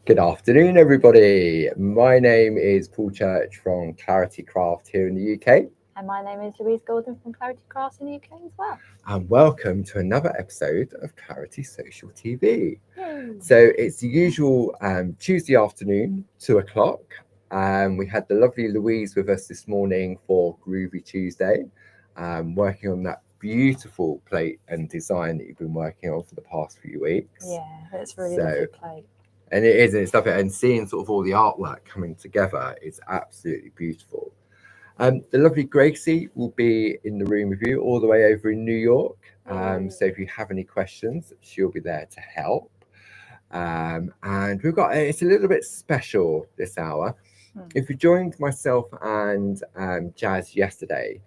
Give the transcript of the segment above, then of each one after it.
Good afternoon, everybody. My name is Paul Church from Clarity Craft here in the UK, And my name is Louise Gordon from Clarity Crafts in the UK as well. and welcome to another episode of Clarity Social TV. Yay. So it's the usual Tuesday afternoon, 2 o'clock. We had the lovely Louise with us this morning for Groovi Tuesday, working on that beautiful plate and design that you've been working on for the past few weeks. Yeah, that's really So, lovely plate. and it is, and it's lovely, and seeing sort of all the artwork coming together is absolutely beautiful. The lovely Gracie will be in the room with you all the way over in New York. So if you have any questions, she'll be there to help. And we've got it's a little bit special this hour. If you joined myself and Jazz yesterday,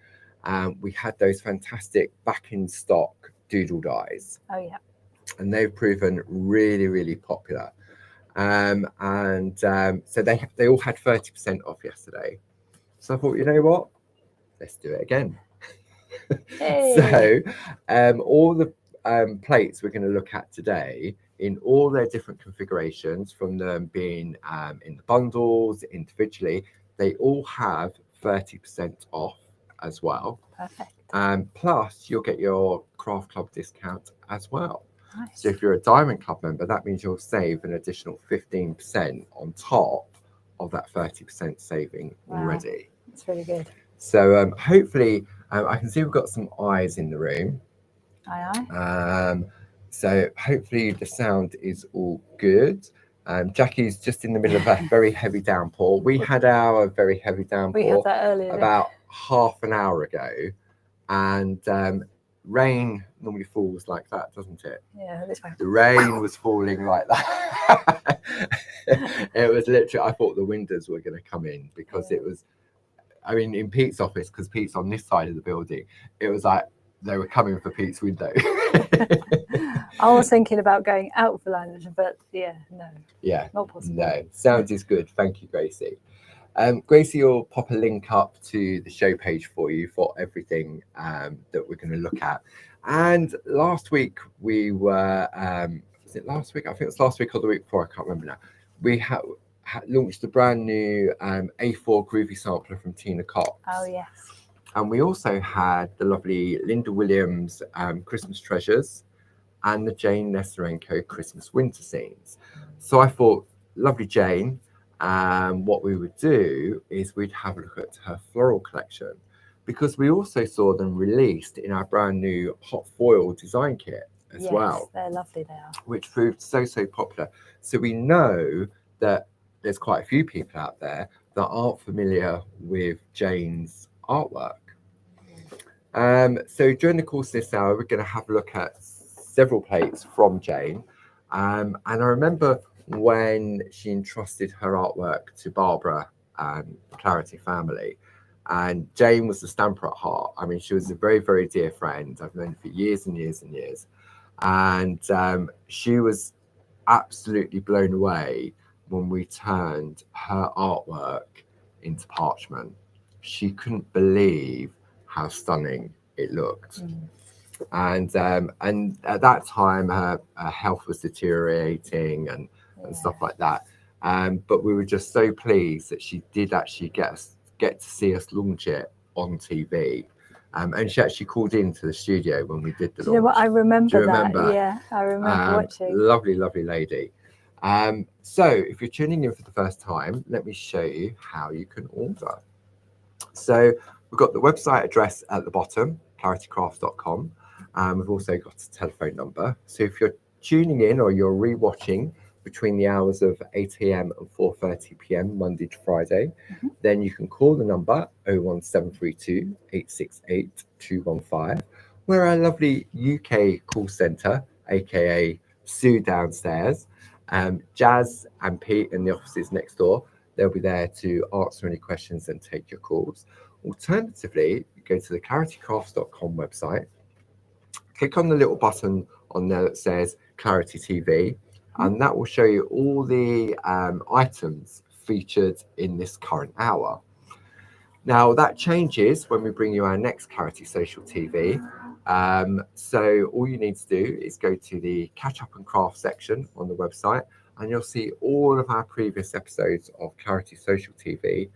we had those fantastic back in stock doodle dies, Oh yeah. and they've proven really, really popular. So they all had 30% off yesterday. So I thought, you know what? Let's do it again. Hey. So all the plates we're going to look at today in all their different configurations, from them being in the bundles, individually, they all have 30% off as well. Perfect. Plus, you'll get your Craft Club discount as well. Nice. So if you're a Diamond Club member, that means you'll save an additional 15% on top of that 30% saving already. That's really good. So hopefully, I can see we've got some eyes in the room. Aye aye. So hopefully the sound is all good. Jackie's just in the middle of a very heavy downpour. We had our very heavy downpour We had that earlier. about half an hour ago, and rain normally falls like that, doesn't it? Yeah, this way. The rain was falling like that. It was literally, I thought the windows were going to come in because it was, I mean, in Pete's office, because Pete's on this side of the building, it was like they were coming for Pete's window. I was thinking about going out for lunch, but no. Yeah, not possible. No, sound is good. Thank you, Gracie. Gracie will pop a link up to the show page for you for everything that we're going to look at. And last week we were, was it last week? I think it was last week or the week before, I can't remember now. We launched the brand new A4 Groovi sampler from Tina Cox. Oh, yes. And we also had the lovely Linda Williams Christmas Treasures and the Jayne Nestorenko Christmas Winter Scenes. So I thought, lovely Jayne, what we would do is we'd have a look at her floral collection, because we also saw them released in our brand new hot foil design kit as well. They're lovely, they are. Which proved so popular. So we know that there's quite a few people out there that aren't familiar with Jayne's artwork. So during the course of this hour, we're going to have a look at several plates from Jayne. And I remember when she entrusted her artwork to Barbara and Clarity family, and Jayne was the stamper at heart. I mean, she was a very, very dear friend. I've known her for years and years and years. And she was absolutely blown away when we turned her artwork into parchment. She couldn't believe how stunning it looked. And at that time her health was deteriorating and stuff like that, but we were just so pleased that she did actually get to see us launch it on TV, and she actually called into the studio when we did the launch. You know what, I remember. Do you remember? That. Yeah, I remember watching. Lovely lady. So if you're tuning in for the first time, let me show you how you can order. So we've got the website address at the bottom, claritycraft.com. We've also got a telephone number. So if you're tuning in or you're rewatching between the hours of 8 a.m. and 4:30 p.m. Monday to Friday, then you can call the number 01732 868 215. We're our lovely UK call centre, aka Sue downstairs. Jazz and Pete in the offices next door, they'll be there to answer any questions and take your calls. Alternatively, you go to the claritycrafts.com website, click on the little button on there that says Clarity TV, and that will show you all the items featured in this current hour. Now that changes when we bring you our next Clarity Social TV. So all you need to do is go to the Catch Up and Craft section on the website, and you'll see all of our previous episodes of Clarity Social TV.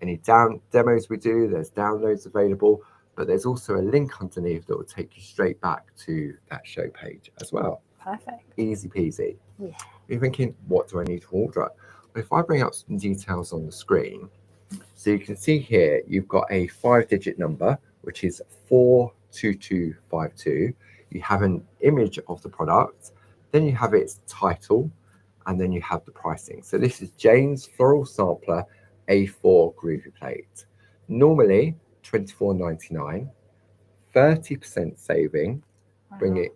Any demos we do, there's downloads available, but there's also a link underneath that will take you straight back to that show page as well. Perfect. Easy peasy. Yeah. You're thinking, what do I need to order? If I bring up some details on the screen, so you can see here, you've got a 5-digit number, which is 42252. You have an image of the product, then you have its title, and then you have the pricing. So this is Jayne's Floral Sampler A4 Groovi Plate. Normally £24.99, 30% saving,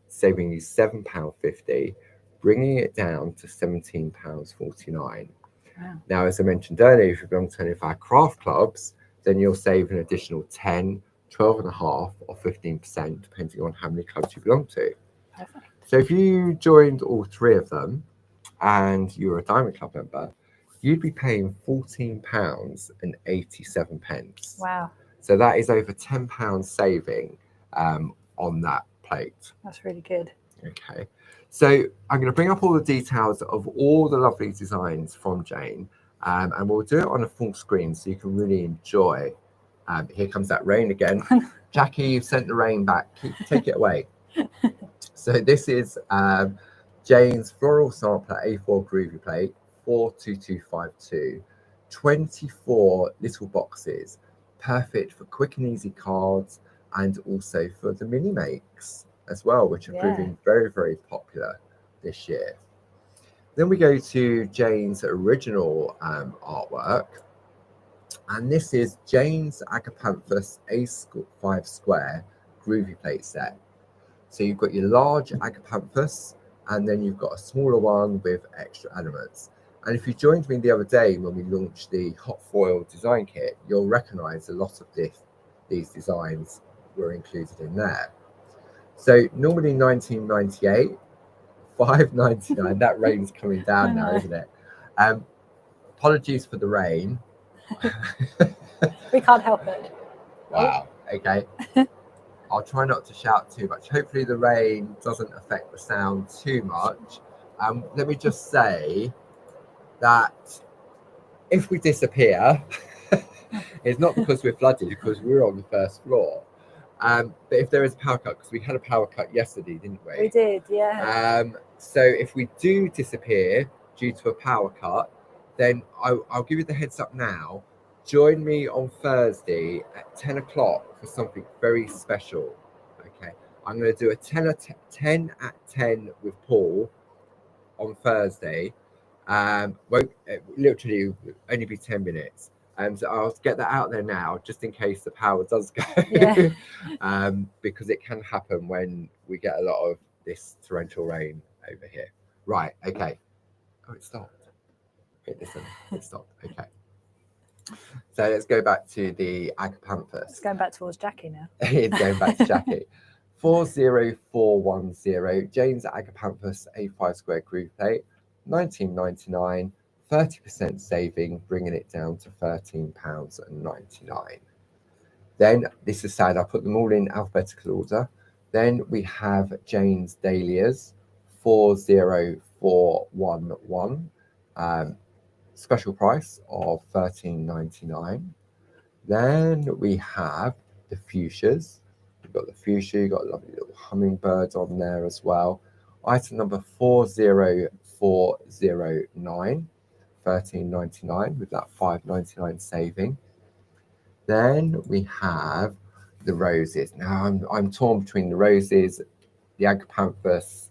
saving you £7.50, bringing it down to £17.49. Wow. Now, as I mentioned earlier, if you belong to any of our craft clubs, then you'll save an additional 10, 12.5 or 15%, depending on how many clubs you belong to. Perfect. So if you joined all 3 of them and you're a Diamond Club member, you'd be paying £14.87. Wow. So that is over £10 saving on that plate. That's really good. Okay. So I'm going to bring up all the details of all the lovely designs from Jayne, and we'll do it on a full screen so you can really enjoy. Here comes that rain again. Jackie, you've sent the rain back. Take it away. So this is Jayne's Floral Sampler A4 Groovi Plate, 42252. 24 little boxes, perfect for quick and easy cards and also for the mini makes as well, which are proving very, very popular this year. Then we go to Jayne's original artwork, and this is Jayne's Agapanthus A5 Square Groovi Plate set. So you've got your large Agapanthus, and then you've got a smaller one with extra elements. And if you joined me the other day when we launched the hot foil design kit, you'll recognize a lot of these designs were included in there. So normally $19.98, $5.99. That rain's coming down now, isn't it? Apologies for the rain. We can't help it. Wow. Okay. I'll try not to shout too much. Hopefully the rain doesn't affect the sound too much. Let me just say that if we disappear, it's not because we're flooded, because we're on the first floor. But if there is a power cut, because we had a power cut yesterday, didn't we? We did, yeah. So if we do disappear due to a power cut, then I'll give you the heads up now. Join me on Thursday at 10 o'clock for something very special. Okay, I'm going to do a 10 at 10 with Paul on Thursday. Won't literally only be 10 minutes. So I'll get that out there now, just in case the power does go. Yeah. Because it can happen when we get a lot of this torrential rain over here. Right, okay. Oh, it stopped. Wait, listen, it stopped. Okay. So let's go back to the Agapanthus. It's going back towards Jackie now. It's going back to Jackie. 40410, Jayne's Agapanthus A5 Square Groovi Plate, $19.99, 30% saving, bringing it down to £13.99. Then, this is sad, I put them all in alphabetical order. Then we have Jayne's Dahlias, 40411, special price of $13.99. Then we have the fuchsias. You've got the fuchsia, you've got lovely little hummingbirds on there as well. Item number 40409, $13.99 with that $5.99 saving. Then we have the roses. Now I'm torn between the roses, the Agapanthus,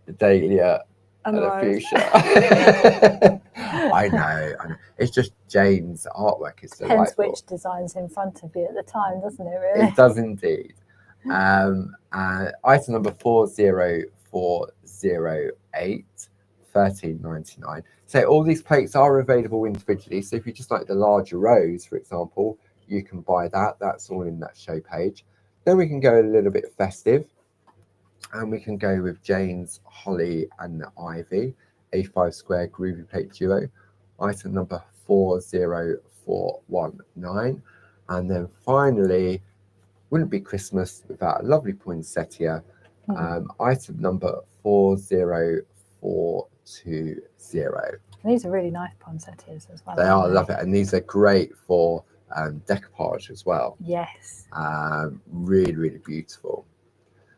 the Dahlia, and the fuchsia. I know. It's just Jayne's artwork is delightful. Depends which design's in front of you at the time, doesn't it, really? It does indeed. Item number 40408, $13.99. So all these plates are available individually. So if you just like the larger rose, for example, you can buy that. That's all in that show page. Then we can go a little bit festive. And we can go with Jayne's Holly and the Ivy, A5 Square Groovi Plate Duo, item number 40419. And then finally, wouldn't be Christmas without a lovely poinsettia, item number 4042, 220. These are really nice poinsettias as well. They are, I love it. And these are great for decoupage as well. Yes. Really, really beautiful.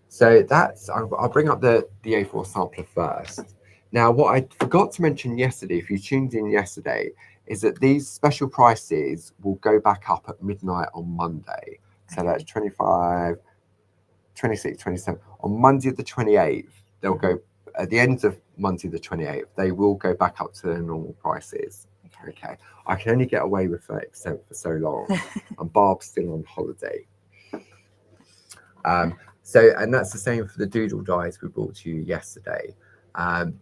So that's, I'll bring up the A4 sampler first. Now, what I forgot to mention yesterday, if you tuned in yesterday, is that these special prices will go back up at midnight on Monday. So that's 25, 26, 27. On Monday the 28th, they'll go, at the end of Monday the 28th, they will go back up to their normal prices. Okay. I can only get away with 30% for so long. And Barb's still on holiday. So, and that's the same for the doodle dies we brought to you yesterday.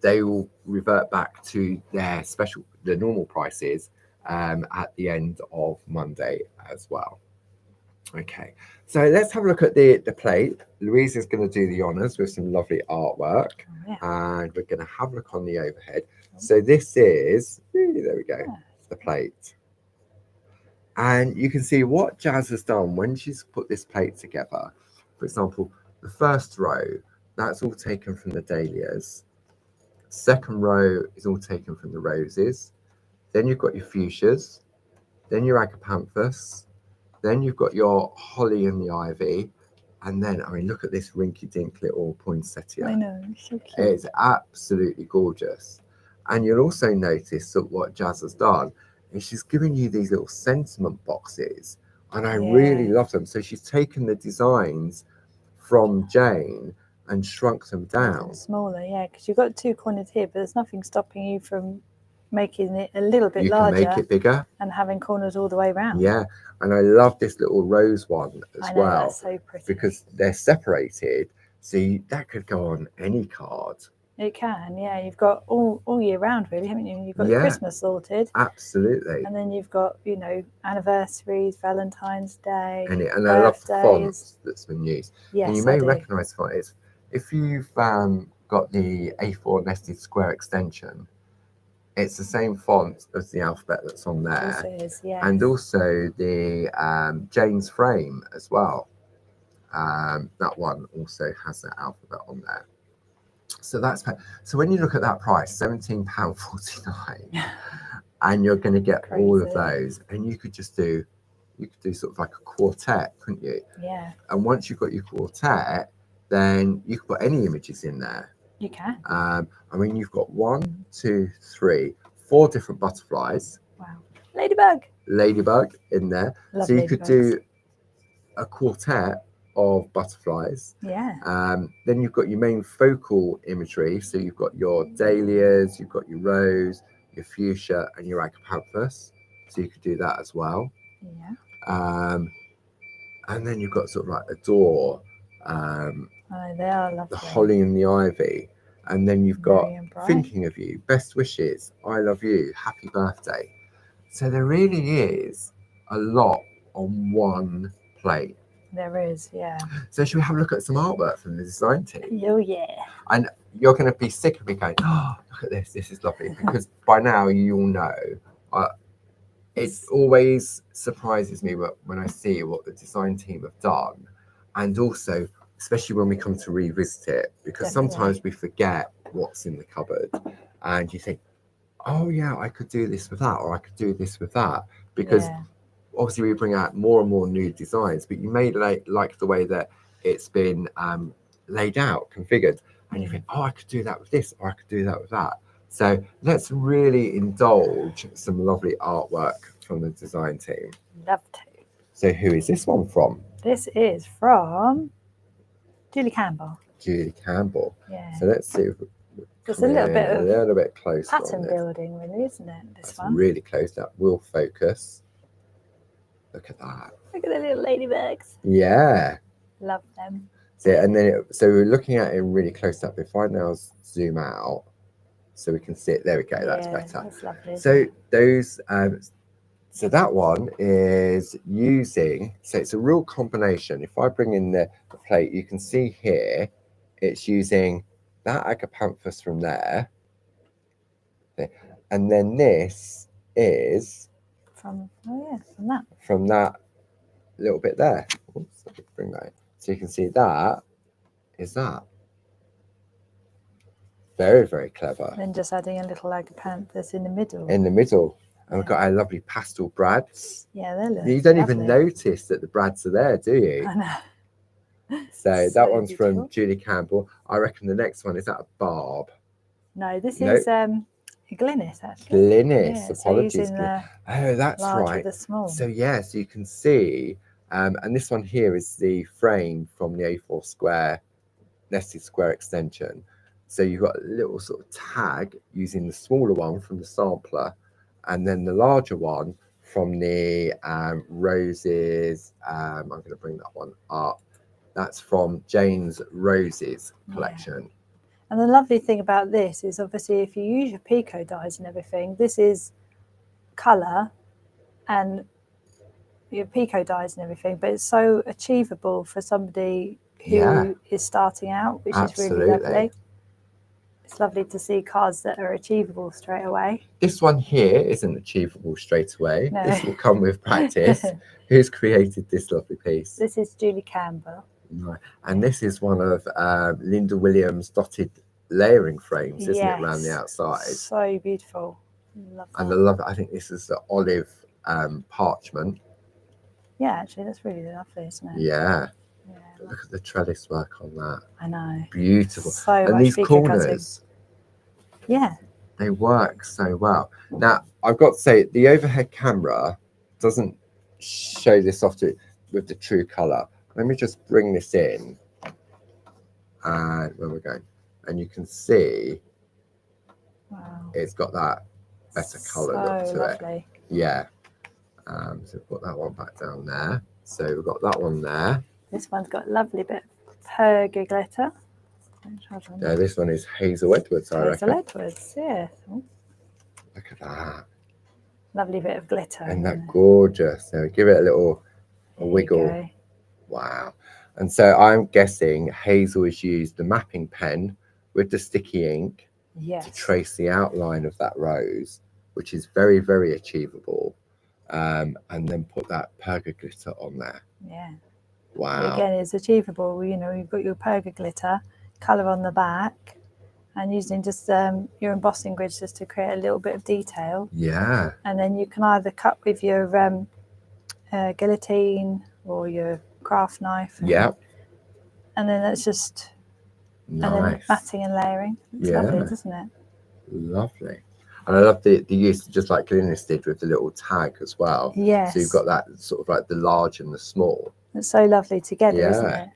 They will revert back to their the normal prices at the end of Monday as well. Okay, so let's have a look at the plate. Louise is going to do the honours with some lovely artwork, and we're going to have a look on the overhead. So this is, there we go, the plate. And you can see what Jazz has done when she's put this plate together. For example, the first row, that's all taken from the dahlias. Second row is all taken from the roses. Then you've got your fuchsias. Then your agapanthus. Then you've got your holly and the ivy. And then, I mean, look at this rinky-dink little poinsettia. I know, it's so cute. It's absolutely gorgeous. And you'll also notice that what Jazz has done is she's given you these little sentiment boxes. And I really love them. So she's taken the designs from Jayne and shrunk them down. Smaller, yeah, because you've got two corners here, but there's nothing stopping you from making it a little bit larger. You can make it bigger. And having corners all the way around. Yeah, and I love this little rose one as well. That's so pretty. Because they're separated, so that could go on any card. It can, yeah. You've got all year round, really, haven't you? You've got Christmas sorted. Absolutely. And then you've got, you know, anniversaries, Valentine's Day, and I love the fonts that's been used. Yes, and you may recognise fonts. If you've got the A4 nested square extension, it's the same font as the alphabet that's on there. It is, yeah. And also the Jayne's frame as well. That one also has that alphabet on there. So that's so when you look at that price, £17.49, and you're going to get all of those, and you could do sort of like a quartet, couldn't you? Yeah. And once you've got your quartet, then you can put any images in there. You can. I mean, you've got 1, 2, 3, 4 different butterflies. Wow. Ladybug in there. Love so you could do a quartet of butterflies. Yeah. Then you've got your main focal imagery. So you've got your dahlias, you've got your rose, your fuchsia, and your agapanthus. So you could do that as well. Yeah. And then you've got sort of like a door. They are lovely. The holly and the ivy. And then you've got thinking of you, best wishes, I love you, happy birthday. So there really is a lot on one plate. There is, yeah. So should we have a look at some artwork from the design team? Oh, yeah. And you're going to be sick of me going, oh, look at this is lovely. Because by now you all know, it always surprises me when I see what the design team have done. And also, especially when we come to revisit it, because sometimes we forget what's in the cupboard. And you think, oh, yeah, I could do this with that, or I could do this with that. Because obviously we bring out more and more new designs, but you may like the way that it's been laid out, configured, and you think, oh, I could do that with this, or I could do that with that. So let's really indulge some lovely artwork from the design team. Love to. So who is this one from? This is from Julie Campbell. Julie Campbell. Yeah. So let's see if Just a little bit closer. Pattern building, really, isn't it? This one. Really close. That will focus. Look at that. Look at the little ladybugs. Yeah. Love them. So, and then so we're looking at it really close up. If I now zoom out, so we can see it. There we go. That's better. That's lovely. So those. So that one is using. So it's a real combination. If I bring in the plate, you can see here, it's using that agapanthus from there, and then this is from from that little bit there. Oops, let me bring that in. So you can see that is that. Very, very clever. Then just adding a little agapanthus in the middle. In the middle. And we've got our lovely pastel brads. Yeah, they look You don't lovely. even notice that the brads are there, do you? I know. So that So one's beautiful. from Julie Campbell. I reckon the next one is that a barb. No, this Nope. is Glynis, actually. Glynis, Yeah, so apologies. using the Oh, that's large right. with the small. So yeah, so you can see, and this one here is the frame from the A4 square nested square extension. So you've got a little sort of tag using the smaller one from the sampler, and then the larger one from the roses. I'm going to bring that one up. That's from Jayne's Roses collection. Yeah. And the lovely thing about this is obviously if you use your Pico dyes and everything, this is colour and your Pico dyes and everything, but it's so achievable for somebody who is starting out, which is really lovely. It's lovely to see cards that are achievable straight away. This one here isn't achievable straight away. No. This will come with practice. Who's created this lovely piece? This is Julie Campbell. Right. And this is one of Linda Williams' dotted layering frames, isn't it, around the outside? So beautiful. Love that. And I love it. I think this is the olive parchment. Yeah, actually, that's really lovely, isn't it? Yeah. Look at the trellis work on that. I know. Beautiful. So and much these corners, yeah, they work so well. Now, I've got to say, the overhead camera doesn't show this off with the true colour. Let me just bring this in. And where we're going. And you can see it's got that better colour look to it. Yeah. So put that one back down there. So we've got that one there. This one's got a lovely bit of perga glitter. Yeah, this one is Hazel Edwards, I reckon. Hazel Edwards, yeah. Oh. Look at that. Lovely bit of glitter. And that gorgeous. So give it a little wiggle. Wow. And so I'm guessing Hazel has used the mapping pen with the sticky ink to trace the outline of that rose, which is very, very achievable. And then put that perga glitter on there. Yeah. Wow. Again, it's achievable. You know, you've got your perga glitter, colour on the back, and using just your embossing grids just to create a little bit of detail. Yeah. And then you can either cut with your guillotine or your craft knife. Yeah. And then that's just nice. And then matting and layering. It's lovely, doesn't it? Lovely. And I love the use, just like Glynis did with the little tag as well. Yes. So you've got that sort of like the large and the small. It's so lovely together, isn't it?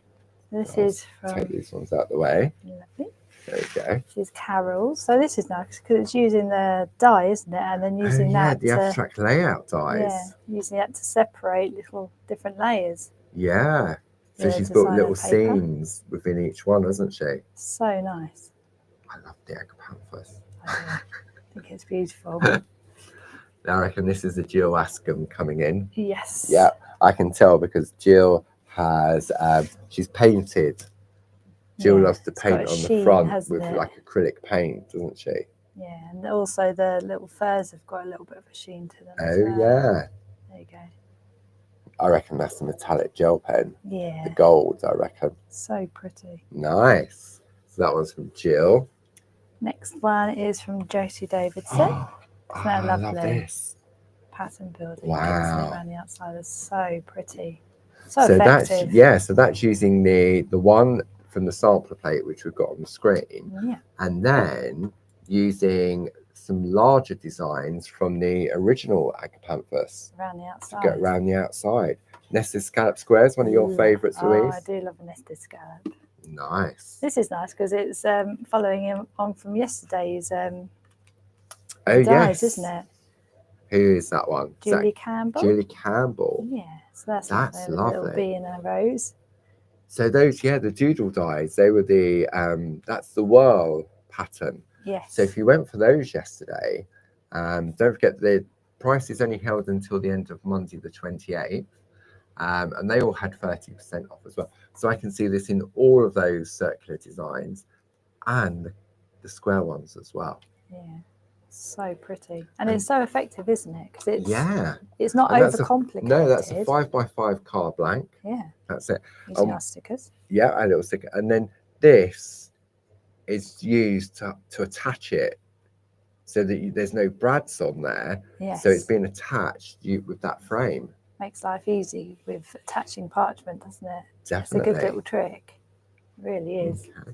This is from... Take these ones out the way. Lovely. There you go. This is Carol's. So this is nice because it's using the dye, isn't it? And then using that the abstract layout dyes. Yeah, using that to separate little different layers. Yeah. So she's built little scenes within each one, hasn't she? So nice. I love the agapanthus. I think it's beautiful. Now I reckon this is the Jill Askham coming in. Yes. Yeah, I can tell because Jill has, she's painted. Jill loves to paint on the front with like acrylic paint, doesn't she? Yeah, and also the little furs have got a little bit of a sheen to them. Oh, yeah. There you go. I reckon that's the metallic gel pen. Yeah. The gold, I reckon. So pretty. Nice. So that one's from Jill. Next one is from Josie Davidson. Isn't that lovely? I love this. Pattern building. Wow. Around the outside is so pretty. So effective. So that's using the one from the sampler plate, which we've got on the screen. Yeah. And then using some larger designs from the original agapanthus. Around the outside. To go around the outside. Nested scallop squares, one of your favourites, Louise? I do love a nested scallop. Nice. This is nice because it's following on from yesterday's dyes, isn't it? Who is that one? Julie Campbell. Julie Campbell. Yeah, so that's lovely. A little bee and a rose. So those, the doodle dyes, they were the, that's the whirl pattern. Yes. So if you went for those yesterday, don't forget the price is only held until the end of Monday the 28th. And they all had 30% off as well. So I can see this in all of those circular designs and the square ones as well. Yeah, so pretty. And it's so effective, isn't it? Because it's not and overcomplicated. No, that's a 5x5 card blank. Yeah. That's it. Using our stickers. Yeah, a little sticker. And then this is used to attach it so that there's no brads on there. Yes. So it's being attached with that frame. Makes life easy with attaching parchment, doesn't it? Definitely. It's a good little trick. It really is. Okay.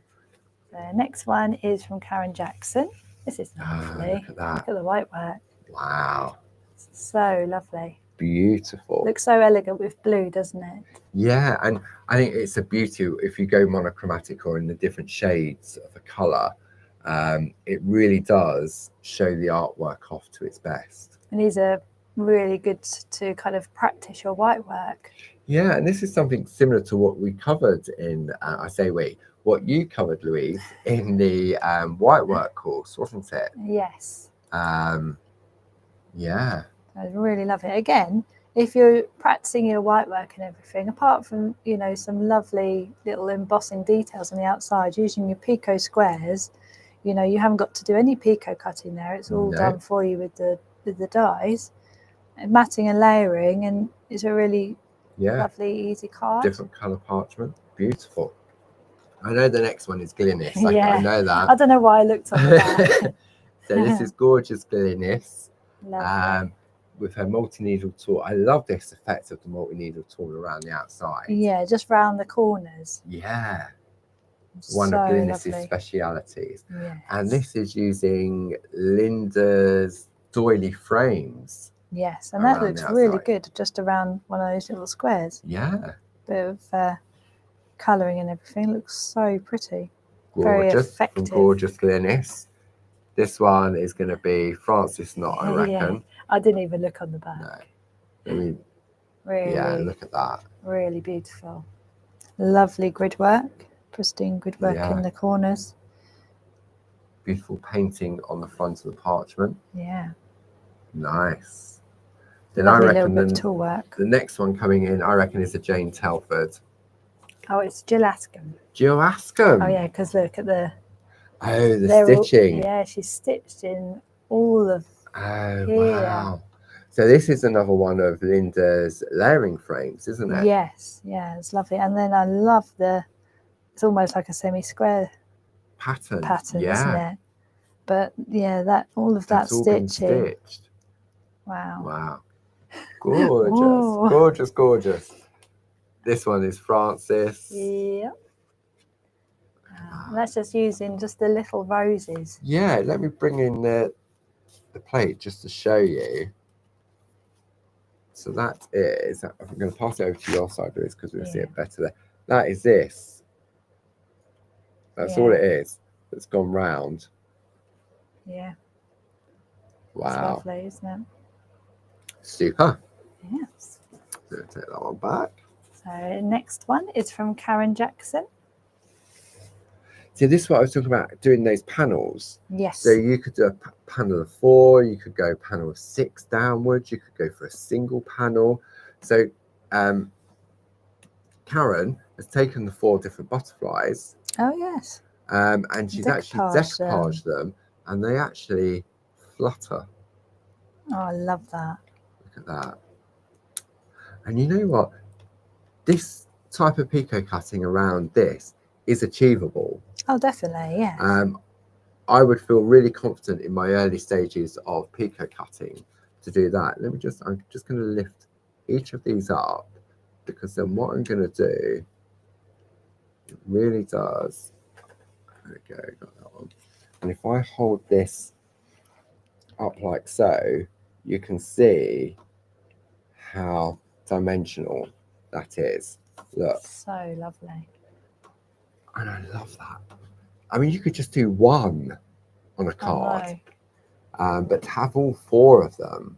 The next one is from Karen Jackson. This is lovely. Look at that. Look at the white work. Wow. So lovely. Beautiful. Looks so elegant with blue, doesn't it? Yeah, and I think it's a beauty if you go monochromatic or in the different shades of a colour. It really does show the artwork off to its best. And these are really good to kind of practice your white work. Yeah, and this is something similar to what we covered in, what you covered, Louise, in the white work course, wasn't it? Yes. Yeah. I really love it. Again, if you're practicing your white work and everything, apart from, you know, some lovely little embossing details on the outside, using your picot squares, you know, you haven't got to do any picot cutting there. It's all done for you with the dies. And matting and layering, and it's a really lovely, easy card. Different colour parchment. Beautiful. I know the next one is Glynis. Yeah. I know that. I don't know why I looked on the back. So this is gorgeous Glynis. Lovely. With her multi-needle tool. I love this effect of the multi-needle tool around the outside. Yeah, just round the corners. Yeah. One of Glynis's specialities. Yes. And this is using Linda's doily frames. Yes, and that looks really good just around one of those little squares. Yeah. Bit of colouring and everything. Looks so pretty. Gorgeous. Very effective. From gorgeous Glynis. This one is going to be Francis Knott, I reckon. Yeah. I didn't even look on the back. No. I mean, really, yeah, look at that. Really beautiful. Lovely grid work. Pristine grid work in the corners. Beautiful painting on the front of the parchment. Yeah. Nice. Then Lovely I reckon little bit of tool work. The next one coming in, I reckon, is a Jayne Telford. Oh, it's Jill Askham. Jill Askham. Oh yeah, because look at the stitching. She's stitched in all of here. Wow. So this is another one of Linda's layering frames, isn't it? Yes, yeah, it's lovely. And then I love it's almost like a semi-square pattern, isn't it? But yeah, all of that stitching. Stitched. Wow. Wow. Gorgeous. Gorgeous. This one is Francis. Yeah. That's just using just the little roses. Yeah, let me bring in the plate just to show you. So that is, I'm going to pass it over to your side, Louise, because we'll see it better there. That is this. That's all it is. It's gone round. Yeah. Wow. It's lovely, isn't it? Super. Yes. So take that one back. So next one is from Karen Jackson. See, this is what I was talking about, doing those panels. Yes. So you could do a panel of 4, you could go panel of 6 downwards, you could go for a single panel. So Karen has taken the 4 different butterflies. Oh, yes. And she's actually decoupaged them, and they actually flutter. Oh, I love that. Look at that. And you know what? This type of picot cutting around this is achievable. Oh, definitely, yeah. I would feel really confident in my early stages of picot cutting to do that. I'm just going to lift each of these up, because then what I'm going to do, it really does. There we go, got that one. And if I hold this up like so, you can see how dimensional that is. Look. So lovely. And I love that. I mean, you could just do one on a card, but to have all 4 of them.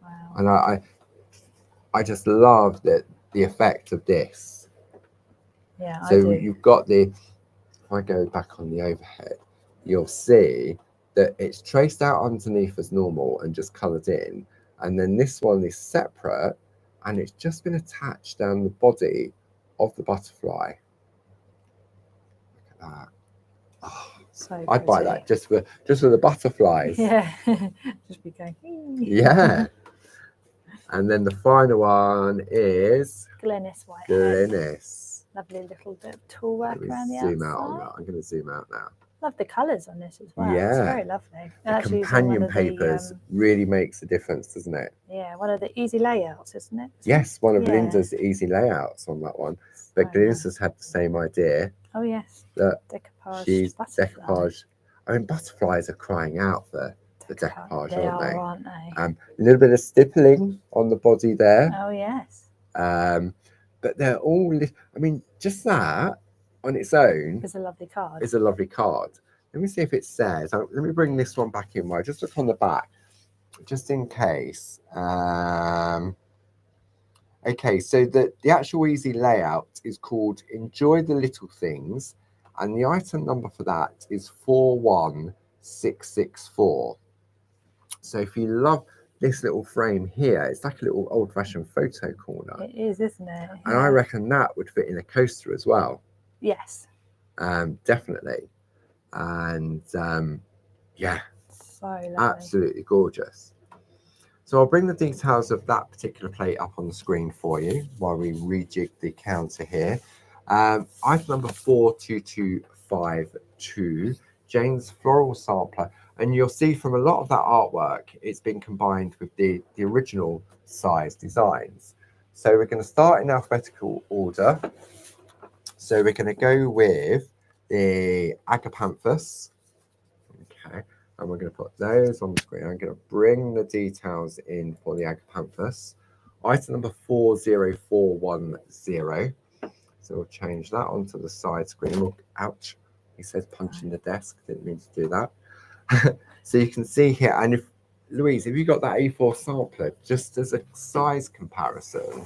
Wow. And I just love the effect of this. Yeah, so I do. You've got if I go back on the overhead, you'll see that it's traced out underneath as normal and just coloured in. And then this one is separate, and it's just been attached down the body of the butterfly. Look at that. Oh, so I'd buy that just for the butterflies. Yeah. Just be going. Yeah. And then the final one is Glynis Whitehead. Glynis. Lovely little bit of tool work Let me around the zoom out on outside. that. I'm going to zoom out now. Love the colours on this as well. It's Yeah. very lovely. The That's using companion one of papers the, really makes a difference, doesn't it? yeah, one of the easy layouts, isn't it? Yes, one of Yeah. Belinda's easy layouts on that one. But So Belinda's had the same idea. oh yes, That decoupage she's butterfly. decoupage. I mean, butterflies are crying out for decoupage, They aren't they? aren't they? A little bit of stippling on the body there. Oh yes. But they're all, I mean, just that on its own It's a lovely card. is a lovely card. Let me see if it says. Let me bring this one back in. Right, just look on the back, just in case. Okay, so the actual easy layout is called Enjoy the Little Things, and the item number for that is 41664. So if you love this little frame here, it's like a little old-fashioned photo corner. It is, isn't it? And I reckon that would fit in a coaster as well. Yes. Definitely. And yeah, so lovely. Absolutely gorgeous. So I'll bring the details of that particular plate up on the screen for you while we rejig the counter here. Item number 42252, Jayne's Floral Sampler. And you'll see from a lot of that artwork, it's been combined with the original size designs. So we're going to start in alphabetical order. So we're going to go with the Agapanthus. Okay, and we're going to put those on the screen. I'm going to bring the details in for the Agapanthus. Item number 40410. So we'll change that onto the side screen. Look, ouch, he says punching the desk. Didn't mean to do that. So you can see here, and if Louise, have you got that A4 sampler just as a size comparison?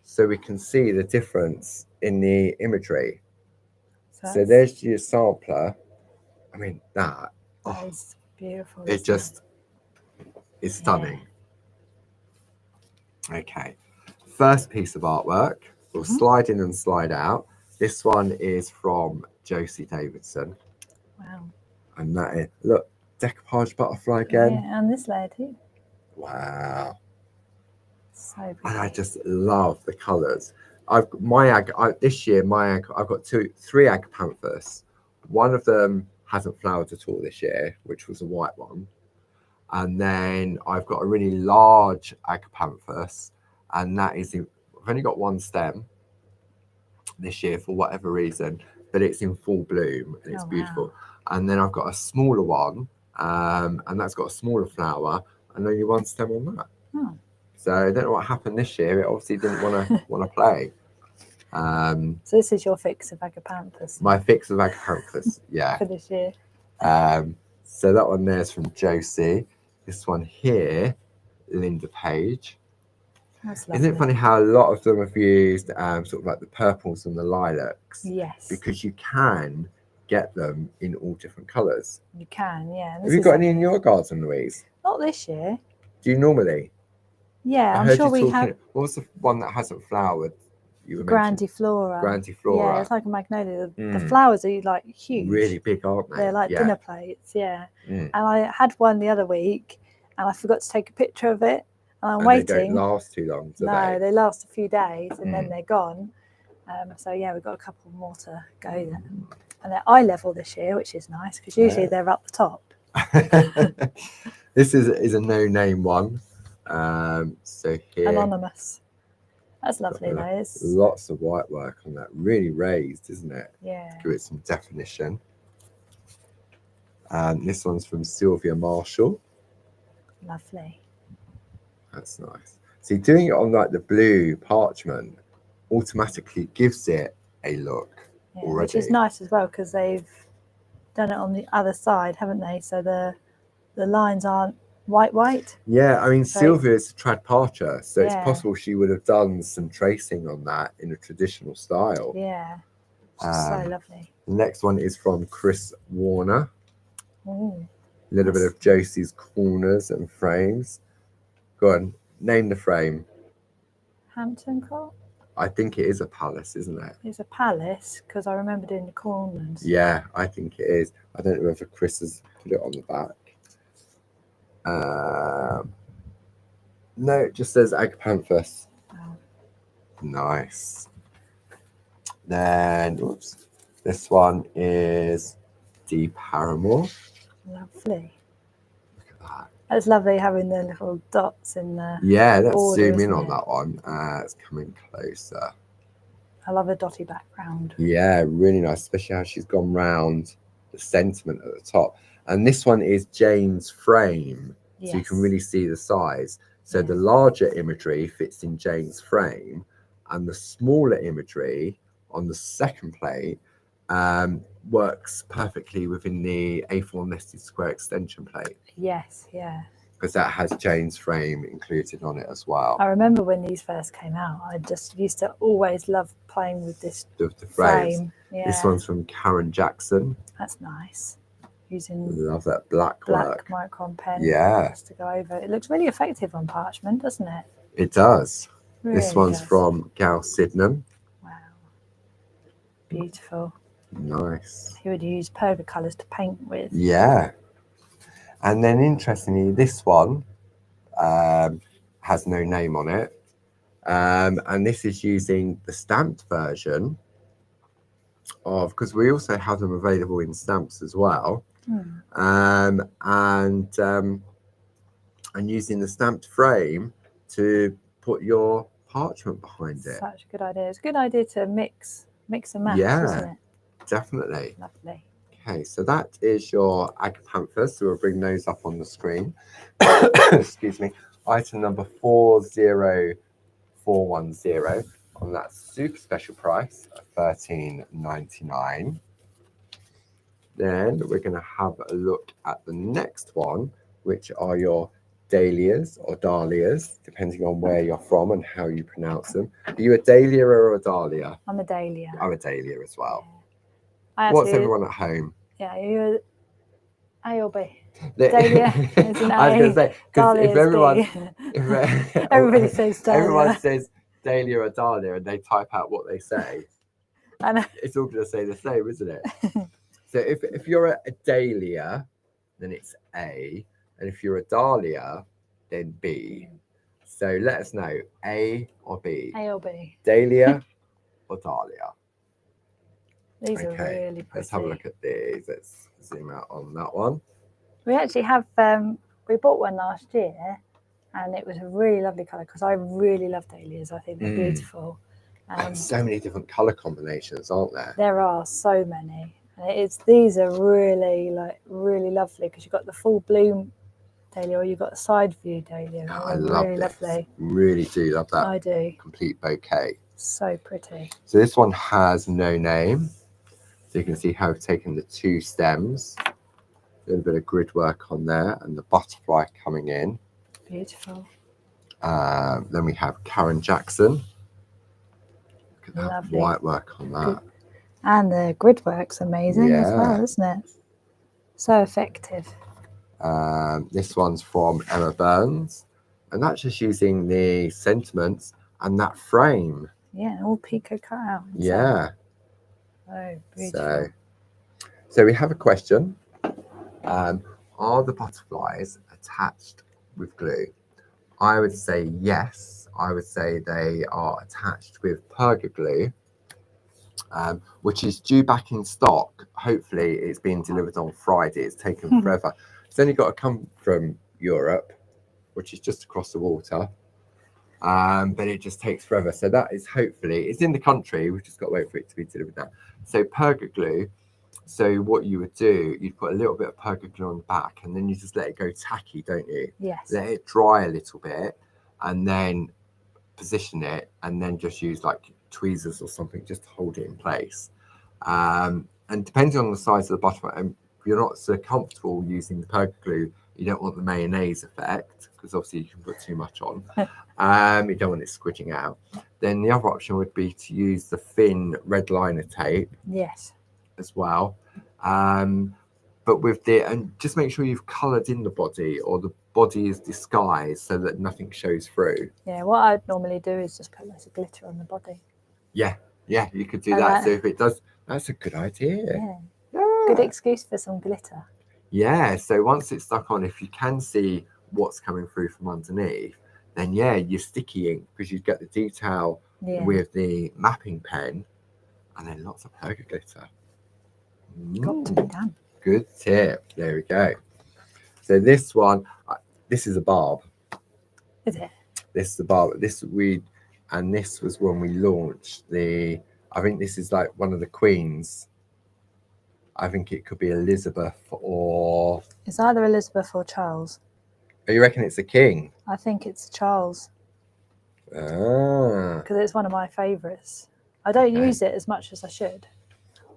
So we can see the difference in the imagery. So there's your sampler. I mean, that is beautiful. It just is stunning. Yeah. Okay. First piece of artwork. We'll slide in and slide out. This one is from Josie Davidson. Wow. And that is, look, decoupage butterfly again. Yeah, and this layer too. Wow. So pretty. And I just love the colours. This year I've got three Agapanthus. One of them hasn't flowered at all this year, which was a white one. And then I've got a really large Agapanthus, and that is I've only got one stem this year for whatever reason, but it's in full bloom and it's beautiful. Wow. And then I've got a smaller one, and that's got a smaller flower, and only one stem on that. Oh. So I don't know what happened this year. It obviously didn't want to play. So this is your fix of Agapanthus. My fix of Agapanthus, yeah. For this year. So that one there's from Josie. This one here, Linda Page. That's lovely. Isn't it funny how a lot of them have used sort of like the purples and the lilacs? Yes. Because you can get them in all different colours. You can, yeah. Have you got any in your garden, Louise? Not this year. Do you normally? Yeah, I'm sure we have. What was the one that hasn't flowered? Grandiflora. Grandiflora. Yeah, it's like a magnolia. The flowers are like huge. Really big, aren't they? They're like dinner plates, yeah. And I had one the other week, and I forgot to take a picture of it. And I'm waiting. They don't last too long, do they? No, they last a few days, and then they're gone. So yeah, we've got a couple more to go then. And they're eye level this year, which is nice because usually they're up the top. This is a no-name one. So here, anonymous. That's lovely, those. Lots of white work on that. Really raised, isn't it? Yeah. To give it some definition. And this one's from Sylvia Marshall. Lovely. That's nice. See, doing it on like the blue parchment automatically gives it a look already. Which is nice as well because they've done it on the other side, haven't they? So the lines aren't white. Yeah, I mean, Sylvia is a trad parcher, so it's possible she would have done some tracing on that in a traditional style. Yeah, so lovely. The next one is from Chris Warner. Ooh, a little bit of Josie's corners and frames. Go on, name the frame. Hampton Court? I think it is a palace, isn't it? It's a palace because I remember doing the corners. Yeah, I think it is. I don't know whether Chris has put it on the back. No, it just says Agapanthus. Oh. Nice. Then, oops, this one is Deep Paramore. Lovely. Look at that. It's lovely having the little dots in the Yeah, let's border, zoom in isn't on it? that one. It's coming closer. I love a dotty background. Yeah, really nice, especially how she's gone round the sentiment at the top. And this one is Jayne's frame, so you can Yes. really see the size. So Yes. the larger imagery fits in Jayne's frame, and the smaller imagery on the second plate works perfectly within the A4 nested square extension plate, Yes, yeah. because that has Jayne's frame included on it as well. I remember when these first came out, I just used to always love playing with this The frames. frame. Yeah, This one's from Karen Jackson. that's nice. Using Love that black work. micron pen Yeah, just to go over. It looks really effective on parchment, doesn't it? it does. Really This one's does. from Gal Sydenham. Wow. Beautiful. Nice. He would use poker colours to paint with. Yeah. And then interestingly, this one has no name on it. And this is using the stamped version of, because we also have them available in stamps as well. And using the stamped frame to put your parchment behind it. Such a good idea. It's a good idea to mix and match, Yeah. isn't it? Definitely. Lovely. Okay, so that is your agapanthus. So we'll bring those up on the screen. Excuse me. Item number 40410 on that super special price of $13.99. Then we're going to have a look at the next one, which are your dahlias or dahlias, depending on where you're from and how you pronounce them. Are you a dahlia or a dahlia? I'm a dahlia. I'm a dahlia as well. Yeah. What's everyone at home? Yeah, you're A or B. Dahlia is an A. I was going to say, because Dahlia if is everyone, B. Everybody says dahlia. Everyone says dahlia or dahlia, and they type out what they say. I know. It's all going to say the same, isn't it? So if you're a dahlia, then it's A, and if you're a dahlia, then B. So let us know, A or B. A or B. Dahlia or dahlia. These are really pretty. Let's have a look at these. Let's zoom out on that one. We actually have, we bought one last year, and it was a really lovely colour, because I really love dahlias. I think they're beautiful. So many different colour combinations, aren't there? There are so many. And these are really lovely, because you've got the full bloom dahlia, or you've got a side view dahlia. I love really this. Lovely. Really do love that. I do. Complete bouquet. So pretty. So this one has no name. So you can see how I've taken the two stems, a little bit of grid work on there, and the butterfly coming in. Beautiful. Then we have Karen Jackson. Look at that Lovely. white work on that. And the grid work's amazing as well, isn't it? So effective. This one's from Emma Burns, and that's just using the sentiments and that frame. Yeah, all pico cut out. Yeah. Oh, beautiful. So we have a question. Are the butterflies attached with glue? I would say yes. I would say they are attached with Perga glue, which is due back in stock. Hopefully it's being delivered on Friday. It's taken forever. It's only got to come from Europe, which is just across the water. But it just takes forever. So that is hopefully, it's in the country. We've just got to wait for it to be delivered now. So Perga glue. So what you would do, you'd put a little bit of Perga glue on the back, and then you just let it go tacky, don't you? Yes. Let it dry a little bit, and then position it, and then just use like tweezers or something just to hold it in place. And depending on the size of the butterfly, and if you're not so comfortable using the Perga glue, you don't want the mayonnaise effect, because obviously you can put too much on. You don't want it squidging out. Then the other option would be to use the thin red liner tape. Yes. As well. But with and just make sure you've coloured in the body, or the body is disguised so that nothing shows through. Yeah, what I'd normally do is just put lots of glitter on the body. Yeah, you could do that. So if it does, that's a good idea. Yeah. Good excuse for some glitter. Yeah, so once it's stuck on, if you can see what's coming through from underneath, then yeah, you're sticky ink, because you get the detail with the mapping pen, and then lots of poker glitter. Got to be done. Good tip. There we go. So this one, this is a barb. Is it? This is the barb. This was when we launched the. I think this is like one of the queens. I think it could be Elizabeth or. It's either Elizabeth or Charles. Oh, you reckon it's a king? I think it's Charles. Ah. Because it's one of my favourites. I don't use it as much as I should.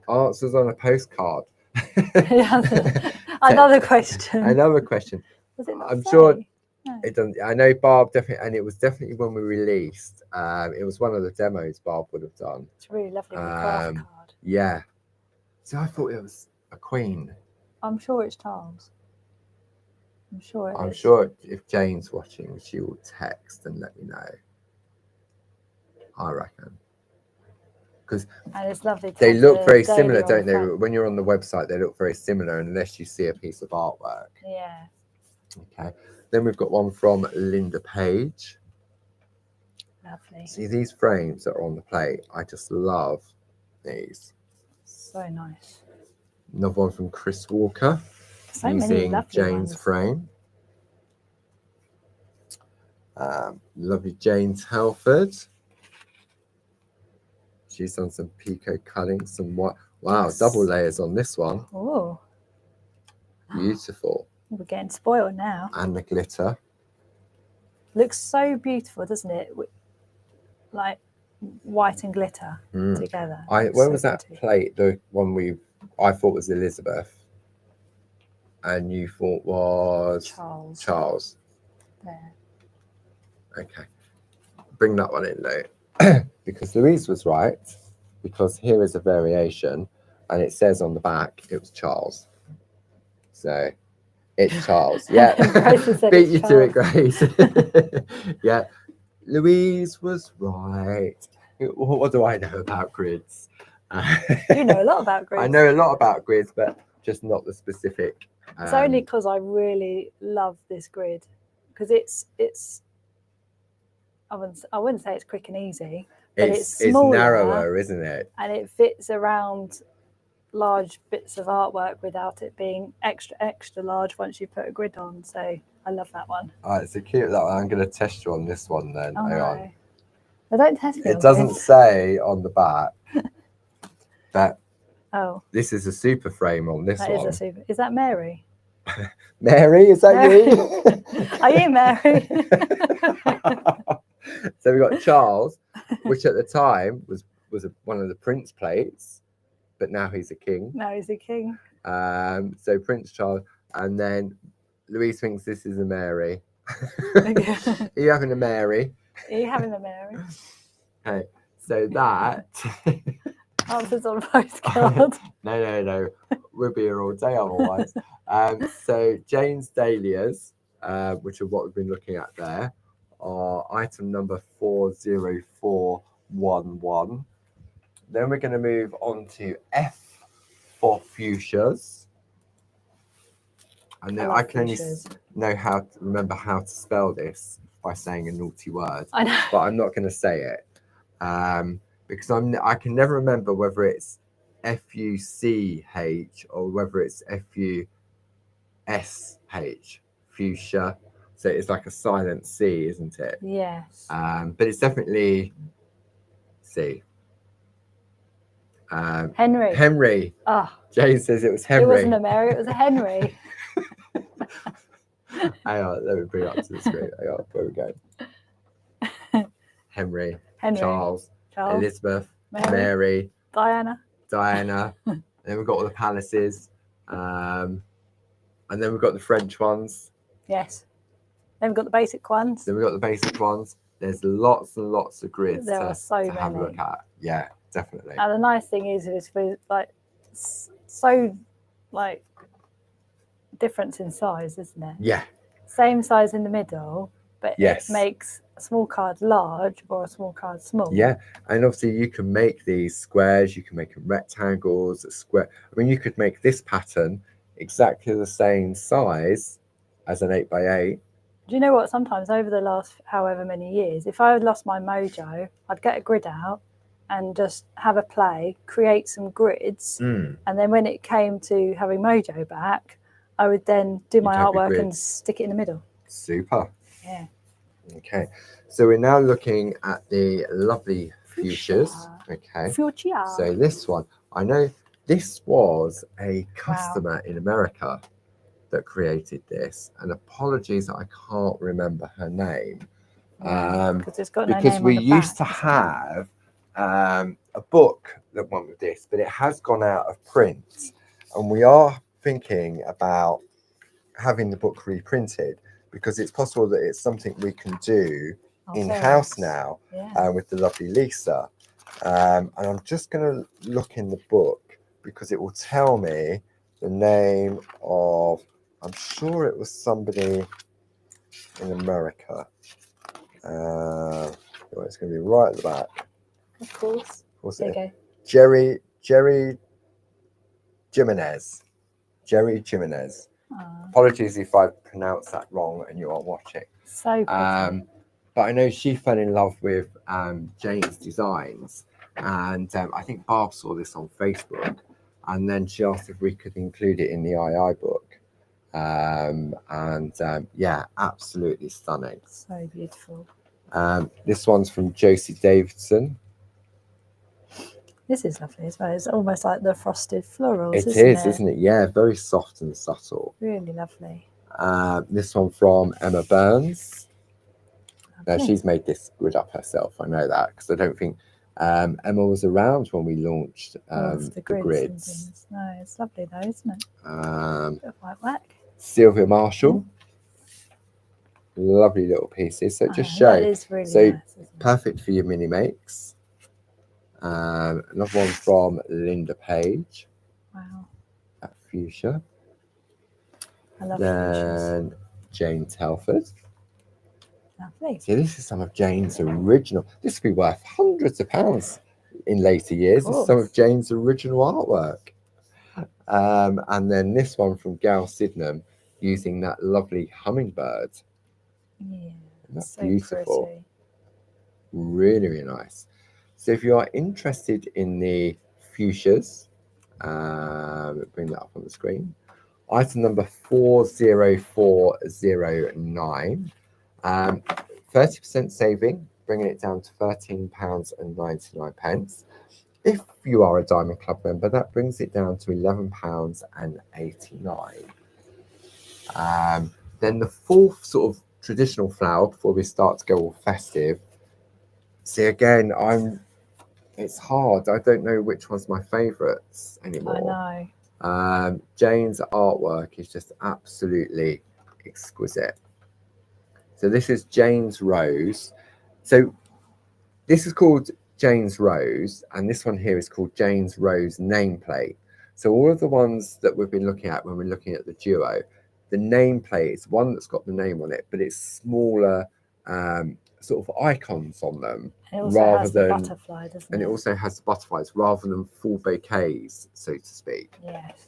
Answers on a postcard. Another question. Another question. Does it not I'm say? sure No. it doesn't. I know Barb definitely, and it was definitely when we released. It was one of the demos Barb would have done. It's really lovely with a craft card. Yeah. So I thought it was a queen. I'm sure it's Charles. I'm sure it I'm is. sure if Jane's watching, she will text and let me know. I reckon. Because and it's lovely. To they have look the very daily similar, on don't the they? front. When you're on the website, they look very similar unless you see a piece of artwork. Yeah. Okay. Then we've got one from Linda Page. Lovely. See these frames that are on the plate? I just love these. So nice. Another one from Chris Walker. So many using lovely Jane's ones. frame. Lovely Jane Telford. She's done some picot cutting, some white. Wow, Yes. double layers on this one. Oh. Beautiful. We're getting spoiled now. And the glitter. Looks so beautiful, doesn't it? Like white and glitter together. Where was that plate? The one I thought was Elizabeth. And you thought was Charles. There. Okay. Bring that one in though. Because Louise was right. Because here is a variation. And it says on the back it was Charles. So it's Charles. Yeah. Beat you to it, Grace. Yeah. Louise was right. What do I know about grids? You know a lot about grids. I know a lot about grids, but just not the specific. It's only because I really love this grid, because it's I wouldn't say it's quick and easy, but it's smaller, narrower, isn't it? And it fits around large bits of artwork without it being extra large once you put a grid on. So I love that one. All right, so cute that one. I'm going to test you on this one then. Oh, Hang no. on. Well, don't test me. It doesn't say on the back that this is a super frame on this one. That is a super. Is that Mary? Mary, is that you? Are you Mary? So we got Charles, which at the time was one of the Prince plates, but now he's a king. Now he's a king. So Prince Charles, and then Louise thinks this is a Mary. Are you having a Mary? Are you having a Mary? Okay, so that answers on postcard. No. We'll be here all day otherwise. So Jane's dahlias, which are what we've been looking at there, are item number 40411. Then we're going to move on to F for fuchsias. And then I can only remember how to spell this by saying a naughty word. I know. But I'm not going to say it because I can never remember whether it's F-U-C-H or whether it's F-U-S-H, fuchsia. So it's like a silent C, isn't it? Yes. But it's definitely C. Henry. Henry. Oh. Jane says it was Henry. It wasn't a Mary, it was a Henry. Hang on, let me bring it up to the screen. Hang on, where we go? Henry. Charles. Elizabeth. Mary. Diana. And then we've got all the palaces. And then we've got the French ones. Yes. Then we've got the basic ones. There's lots and lots of grids to have a look at. Yeah, definitely. And the nice thing is we're like so like difference in size, isn't it? Yeah. Same size in the middle, but yes, it makes a small card large or a small card small. Yeah, and obviously you can make these squares, you can make them rectangles, a square. I mean, you could make this pattern exactly the same size as an 8x8. Do you know what? Sometimes over the last however many years, if I had lost my mojo, I'd get a grid out and just have a play, create some grids, and then when it came to having Mojo back, I would then do my type your artwork and grids. stick it in the middle. Super. Yeah. Okay, so we're now looking at the lovely fuchsias. Okay, Fuchsia. so this one, I know this was a customer in America that created this, and apologies that I can't remember her name. It's got no because name we on the used back, to have a book that went with this, but it has gone out of print, and we are thinking about having the book reprinted, because it's possible that it's something we can do in-house now with the lovely Lisa. And I'm just going to look in the book, because it will tell me the name of, I'm sure it was somebody in America. Well, it's going to be right at the back. Of course. There you go. Jerry Jimenez. Jerry Jimenez. Apologies if I pronounced that wrong and you are watching. So pretty. But I know she fell in love with Jayne's designs, and I think Barb saw this on Facebook, and then she asked if we could include it in the II book. Yeah, absolutely stunning. So beautiful. This one's from Josie Davidson. This is lovely as well. It's almost like the frosted florals, isn't it? Yeah, very soft and subtle. Really lovely. This one from Emma Burns. Now, she's made this grid up herself. I know that, because I don't think Emma was around when we launched the grids. No, it's lovely though, isn't it? Bit of white work. Sylvia Marshall. Lovely little pieces. So just show. That is really nice, perfect for your mini makes. Another one from Linda Page. Wow. That fuchsia. I love then fuchsias. Jane Telford. Lovely. See, this is some of Jayne's original. This would be worth hundreds of pounds in later years. This is some of Jayne's original artwork. And then this one from Gal Sydenham, using that lovely hummingbird. Yeah, that's so beautiful. Pretty. Really, really nice. So if you are interested in the fuchsias, bring that up on the screen. Item number 40409. 30% saving, bringing it down to £13.99. If you are a Diamond Club member, that brings it down to £11.89. Then the fourth sort of traditional flower, before we start to go all festive. See, again, it's hard. I don't know which one's my favourites anymore. I know. Jayne's artwork is just absolutely exquisite. So this is Jayne's Rose. So this is called Jayne's Rose, and this one here is called Jayne's Rose nameplate. So all of the ones that we've been looking at when we're looking at the duo, the nameplate is one that's got the name on it, but it's smaller sort of icons on them. It also has the butterfly, doesn't it? And it also has the butterflies rather than full bouquets, so to speak. Yes.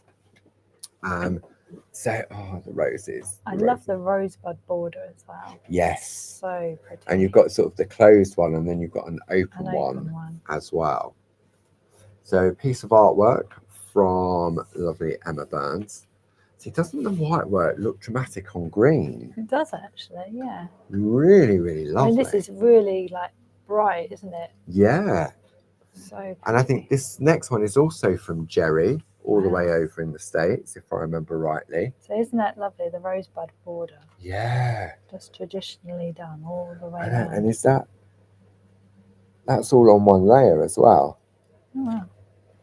So, the roses. I love the rosebud border as well. Yes. So pretty. And you've got sort of the closed one, and then you've got an open one as well. So, a piece of artwork from lovely Emma Burns. See, doesn't the white work look dramatic on green? It does actually, yeah. Really, really lovely. I mean, this is really like bright, isn't it? Yeah. So pretty. And I think this next one is also from Jerry, all the way over in the States, if I remember rightly. So isn't that lovely, the rosebud border? Yeah. Just traditionally done all the way down. And is that's all on one layer as well? Oh, wow.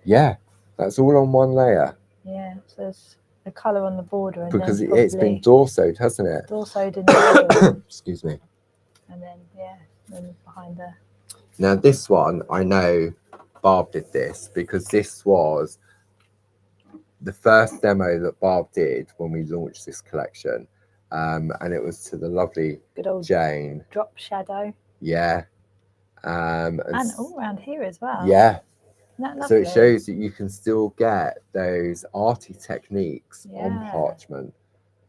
Yeah, that's all on one layer. Yeah, so there's the colour on the border. And because then it's been dorsoed, hasn't it? Dorsoed in the middle. Excuse me. And then, then behind there. Now this one, I know Barb did this because this was the first demo that Barb did when we launched this collection. And it was to the lovely good old Jayne. Drop shadow. Yeah. And all around here as well. Yeah. So it shows that you can still get those arty techniques on parchment.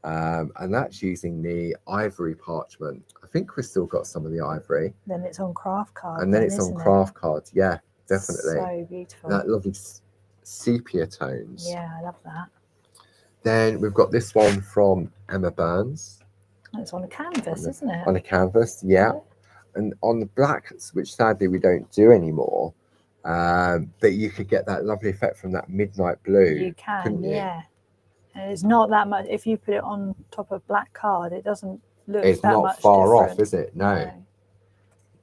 And that's using the ivory parchment. I think we've still got some of the ivory. Then it's on craft cards. And then it's on craft cards, yeah. definitely. So beautiful. That lovely sepia tones. Yeah, I love that. Then we've got this one from Emma Burns. It's on a canvas, isn't it? On a canvas, yeah. And on the blacks, which sadly we don't do anymore, but you could get that lovely effect from that midnight blue. You can, you? yeah. And it's not that much. If you put it on top of black card, it doesn't look It's that not much far different. off, is it? No.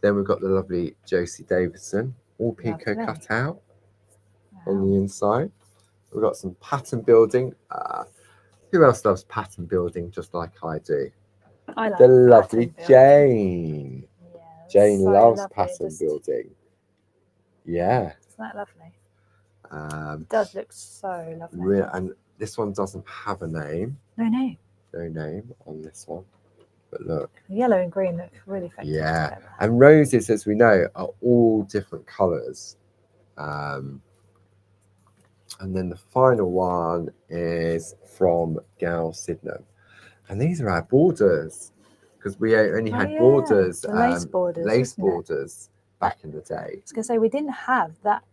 Then we've got the lovely Josie Davidson, all pico Lovely. cut out Wow. on the inside. We've got some pattern building. Who else loves pattern building just like I do? I like The lovely pattern building. Jayne. Yeah, Jayne so loves lovely. pattern building. Yeah. Isn't that lovely? It does look so lovely. And this one doesn't have a name. No name. No name on this one. But look. The yellow and green look really effective Yeah. together. And roses, as we know, are all different colours. And then the final one is from Gal Sydenham. And these are our borders, because we only had borders, the lace borders, back in the day. I was going to say, we didn't have that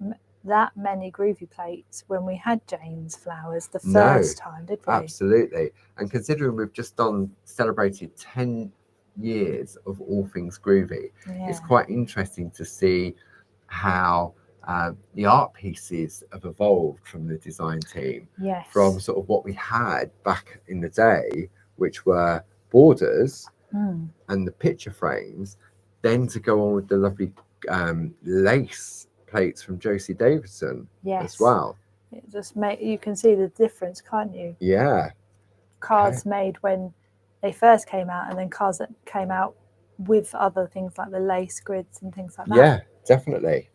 many Groovi plates when we had Jayne's flowers the first time, did we? Absolutely. And considering we've just celebrated 10 years of all things Groovi, it's quite interesting to see how the art pieces have evolved from the design team. Yes. From sort of what we had back in the day, which were borders and the picture frames, then to go on with the lovely lace plates from Josie Davidson as well. It just you can see the difference, can't you? Yeah. Cards made when they first came out, and then cards that came out with other things like the lace grids and things like that. Yeah, definitely.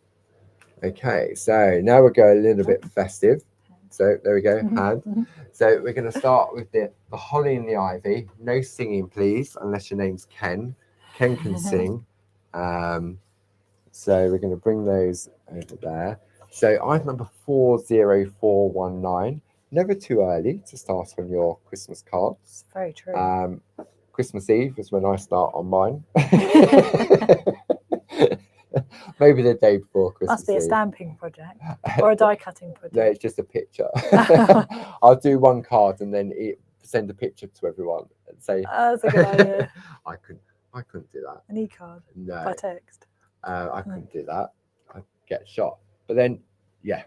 Okay, so now we'll go a little bit festive. So there we go, hand. So we're going to start with the holly and the ivy. No singing, please, unless your name's Ken. Ken can sing. So we're going to bring those over there. So item number 40419. Never too early to start on your Christmas cards. Very true. Christmas Eve is when I start on mine. Maybe the day before Christmas. Must be a stamping project or a die cutting project. No, it's just a picture. I'll do one card and then send a picture to everyone and say. That's a good idea. I couldn't do that. An e-card. No. By text. I couldn't do that. I'd get shot. But then, yeah.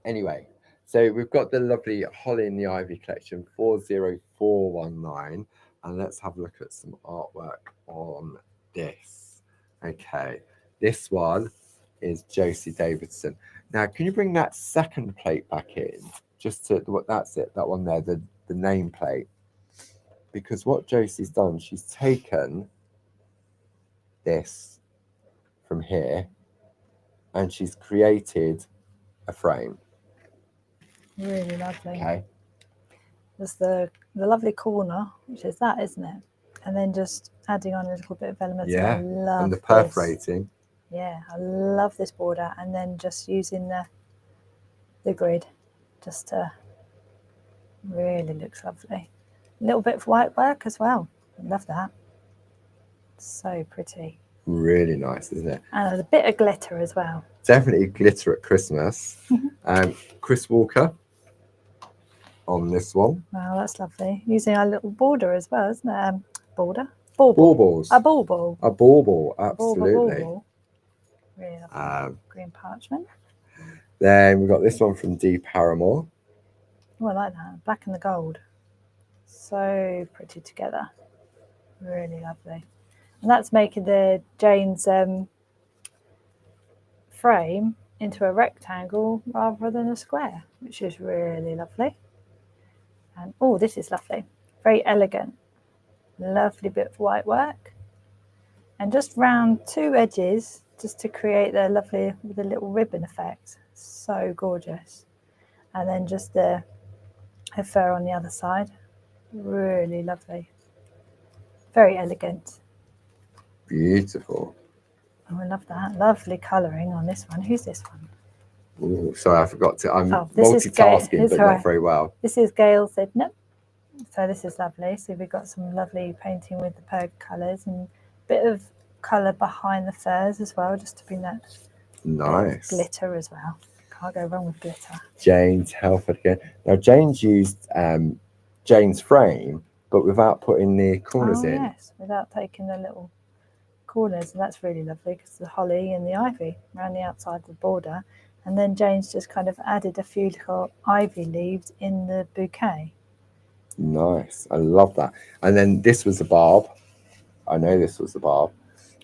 Anyway, so we've got the lovely Holly and the Ivy collection 40419, and let's have a look at some artwork on this. Okay, this one is Josie Davidson. Now, can you bring that second plate back in? Just to that's it, that one there, the name plate. Because what Josie's done, she's taken this from here and she's created a frame. Really lovely. Okay. There's the lovely corner, which is that, isn't it? And then just adding on a little bit of elements. Yeah, I love and the perforating. Yeah, I love this border, and then just using the grid just to really looks lovely. A little bit of white work as well. I love that. So pretty. Really nice, isn't it? And a bit of glitter as well. Definitely glitter at Christmas. Chris Walker on this one. Wow, that's lovely. Using our little border as well, isn't it? Border? Bauble. Baubles. A bauble. A bauble, absolutely. Bauble. Really lovely. Green parchment. Then we've got this one from Dee Paramore. Oh, I like that. Black and the gold. So pretty together. Really lovely. And that's making the Jayne's frame into a rectangle rather than a square, which is really lovely. And oh, this is lovely. Very elegant. Lovely bit of white work. And just round two edges just to create the lovely, with a little ribbon effect. So gorgeous. And then just her fur on the other side. Really lovely. Very elegant. Beautiful. Oh, I love that. Lovely colouring on this one. Who's this one? Ooh, sorry, I forgot to. I'm this is multitasking, but right. not very well. This is Gail Sydenham. So this is lovely. So we've got some lovely painting with the purple colours and a bit of colour behind the furs as well, just to bring that Nice. Glitter as well. Can't go wrong with glitter. Jayne's Helford again. Now Jayne's used Jayne's frame, but without putting the corners in. Yes, without taking the little corners, and that's really lovely because the holly and the ivy around the outside of the border, and then Jayne's just kind of added a few little ivy leaves in the bouquet. Nice, I love that. And then this was a barb. I know this was a barb.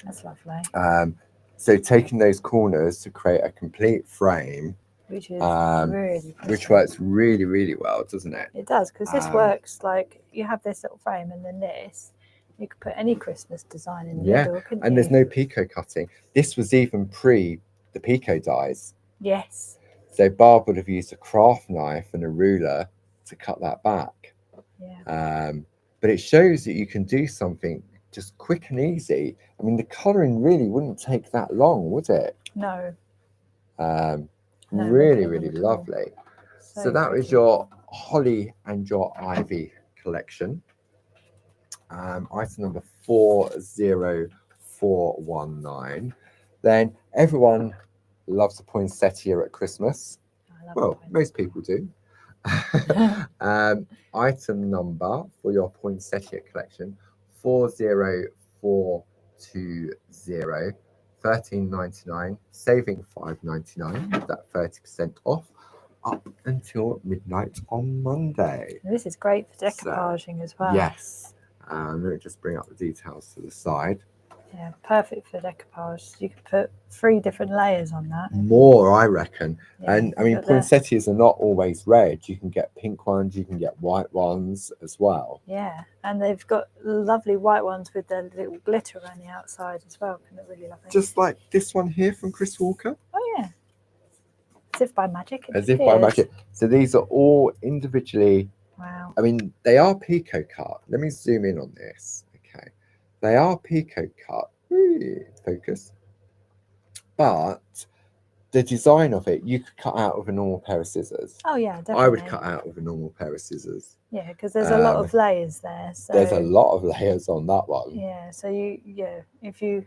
That's lovely. So taking those corners to create a complete frame, Which is really pretty. which works really, really well, doesn't it? It does, because this works like you have this little frame and then this. You could put any Christmas design in the middle, couldn't and you? there's no picot cutting. This was even pre the picot dies. Yes. So Barb would have used a craft knife and a ruler to cut that back. Yeah. But it shows that you can do something just quick and easy. I mean, the colouring really wouldn't take that long, would it? No. Really, really lovely. So that was your holly and your ivy collection. Item number 40419. Then everyone loves a poinsettia at Christmas. Well, most people do. Item number for your poinsettia collection 40420, $13.99, saving $5.99 with that 30% off up until midnight on Monday. This is great for decoupaging as well. Yes. Let me just bring up the details to the side. Yeah, perfect for decoupage. You could put 3 different layers on that. More, I reckon. Yeah, and I mean, poinsettias are not always red. You can get pink ones, you can get white ones as well. Yeah, and they've got lovely white ones with their little glitter around the outside as well. Can look really lovely. Just like this one here from Chris Walker. Oh yeah. As if by magic. As if by magic. So these are all individually. Wow. I mean, they are picot cut. Let me zoom in on this. Okay. They are picot cut. Focus. But the design of it, you could cut out with a normal pair of scissors. Oh yeah, definitely. I would cut out with a normal pair of scissors. Yeah, because there's a lot of layers there. So there's a lot of layers on that one. Yeah, so if you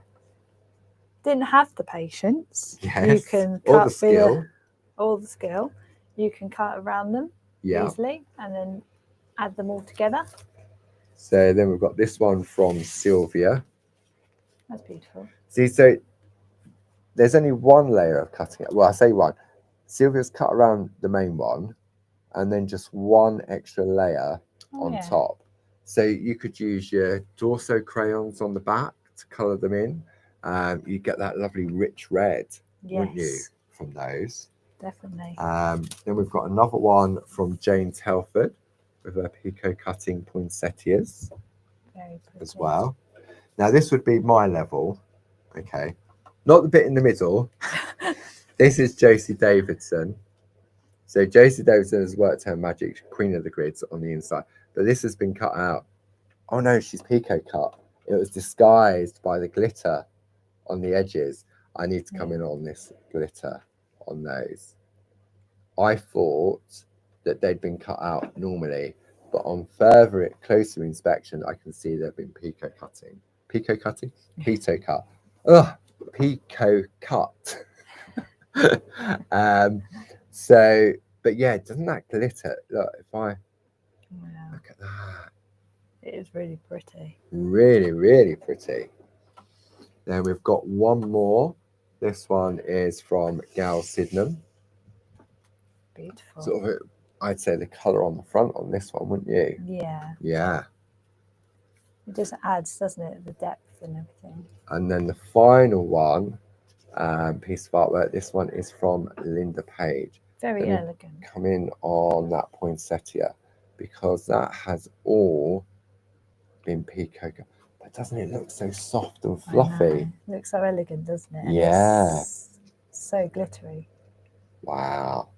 didn't have the patience, you can cut all the skill. You can cut around them easily and then add them all together. So then we've got this one from Sylvia. That's beautiful. See, so there's only one layer of cutting. Well, I say one. Sylvia's cut around the main one and then just one extra layer on top. So you could use your Dorso crayons on the back to colour them in. You get that lovely rich red, wouldn't you, from those? Definitely. Then we've got another one from Jayne Telford with her picot cutting poinsettias as well. Now this would be my level, okay, not the bit in the middle. This is Josie Davidson. So Josie Davidson has worked her magic Queen of the Grids on the inside, but this has been cut out. Oh no, she's picot cut. It was disguised by the glitter on the edges. I need to come in on this glitter on those. I thought that they'd been cut out normally, but on closer inspection, I can see they've been picot cutting. Picot cutting? Picot cut. Ugh, picot cut. So, but yeah, doesn't that glitter? Look, if I look at that. It is really pretty. Really, really pretty. Then we've got one more. This one is from Gal Sydenham. Beautiful. Sort of, I'd say the colour on the front on this one, wouldn't you? Yeah. Yeah. It just adds, doesn't it, the depth and everything. And then the final one, piece of artwork, this one is from Linda Page. Very elegant. Come in on that poinsettia because that has all been picot. But doesn't it look so soft and fluffy? It looks so elegant, doesn't it? Yeah. It's so glittery. Wow.